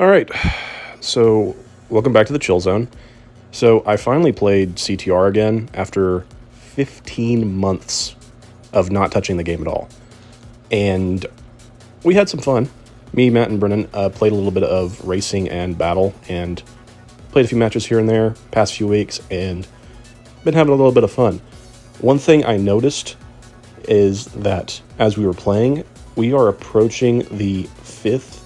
All right, so welcome back to the Chill Zone. So I finally played CTR again after 15 months of not touching the game at all. And we had some fun. Me, Matt, and Brennan played a little bit of racing and battle and played a few matches here and there past few weeks and been having a little bit of fun. One thing I noticed is that as we were playing, we are approaching the 5th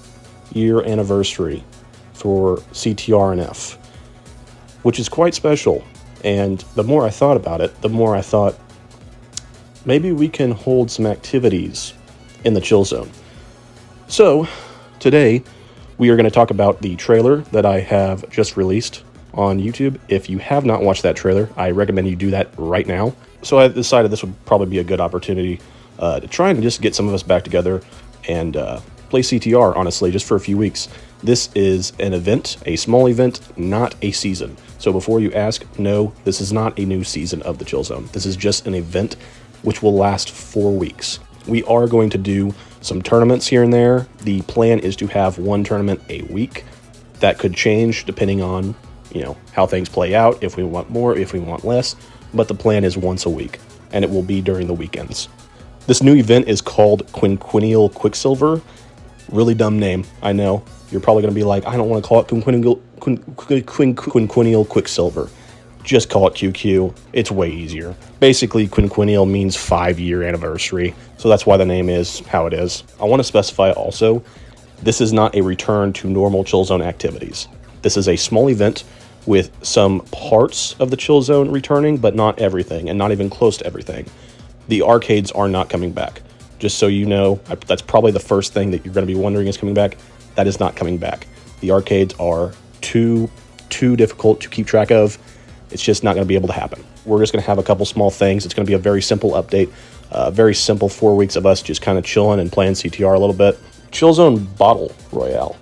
year anniversary for CTR and F, which is quite special. And the more I thought about it, the more I thought maybe we can hold some activities in the Chill Zone. So today we are going to talk about the trailer that I have just released on YouTube. If you have not watched that trailer, I recommend you do that right now. So I decided this would probably be a good opportunity to try and just get some of us back together and play CTR, honestly, just for a few weeks. This is an event, a small event, not a season. So before you ask, no, this is not a new season of the Chill Zone. This is just an event which will last 4 weeks. We are going to do some tournaments here and there. The plan is to have one tournament a week. That could change depending on, how things play out, if we want more, if we want less, but the plan is once a week, and it will be during the weekends. This new event is called Quinquennial Quicksilver. Really dumb name, I know. You're probably going to be like, I don't want to call it Quinquennial Quicksilver. Just call it QQ. It's way easier. Basically, quinquennial means 5-year anniversary, so that's why the name is how it is. I want to specify also, this is not a return to normal Chill Zone activities. This is a small event with some parts of the Chill Zone returning, but not everything, and not even close to everything. The arcades are not coming back. Just so you know, that's probably the first thing that you're going to be wondering is coming back. That is not coming back. The arcades are too difficult to keep track of. It's just not going to be able to happen. We're just going to have a couple small things. It's going to be a very simple update, very simple 4 weeks of us just kind of chilling and playing CTR a little bit. Chillzone Battle Royale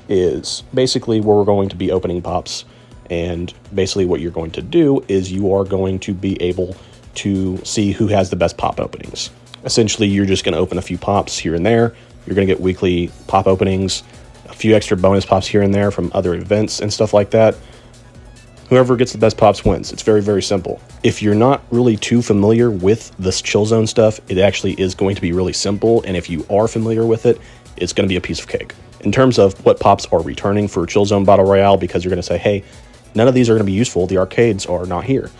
is basically where we're going to be opening pops, and basically what you're going to do is you are going to be able to see who has the best pop openings. Essentially, you're just going to open a few pops here and there. You're going to get weekly pop openings, a few extra bonus pops here and there from other events and stuff like that. Whoever gets the best pops wins. It's very, very simple. If you're not really too familiar with this Chill Zone stuff, it actually is going to be really simple. And if you are familiar with it, it's going to be a piece of cake. In terms of what pops are returning for Chill Zone Battle Royale, because you're going to say, hey, none of these are going to be useful. The arcades are not here.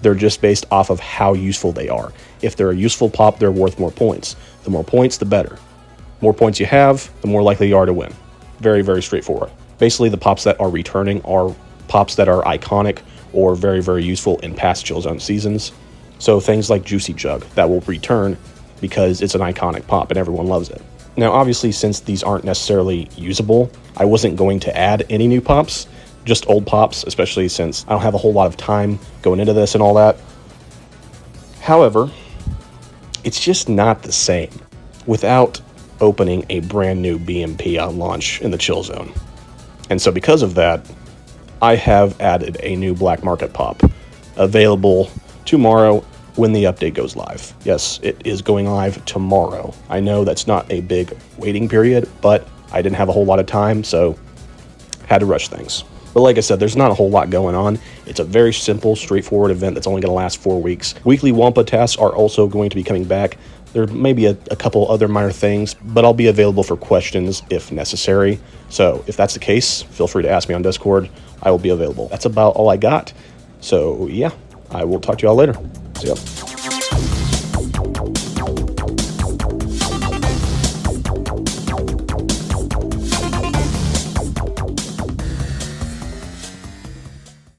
They're just based off of how useful they are. If they're a useful pop, they're worth more points. The more points, the better. More points you have, the more likely you are to win. Very, very straightforward. Basically, the pops that are returning are pops that are iconic or very, very useful in past Chill Zone seasons. So things like Juicy Jug, that will return because it's an iconic pop and everyone loves it. Now, obviously, since these aren't necessarily usable, I wasn't going to add any new pops. Just old pops, especially since I don't have a whole lot of time going into this and all that. However, it's just not the same without opening a brand new BMP on launch in the Chill Zone. And so because of that, I have added a new Black Market pop available tomorrow when the update goes live. Yes, it is going live tomorrow. I know that's not a big waiting period, but I didn't have a whole lot of time, so had to rush things. But like I said, there's not a whole lot going on. It's a very simple, straightforward event that's only going to last 4 weeks. Weekly Wampa tasks are also going to be coming back. There may be a couple other minor things, but I'll be available for questions if necessary. So if that's the case, feel free to ask me on Discord. I will be available. That's about all I got. So yeah, I will talk to y'all later. See ya.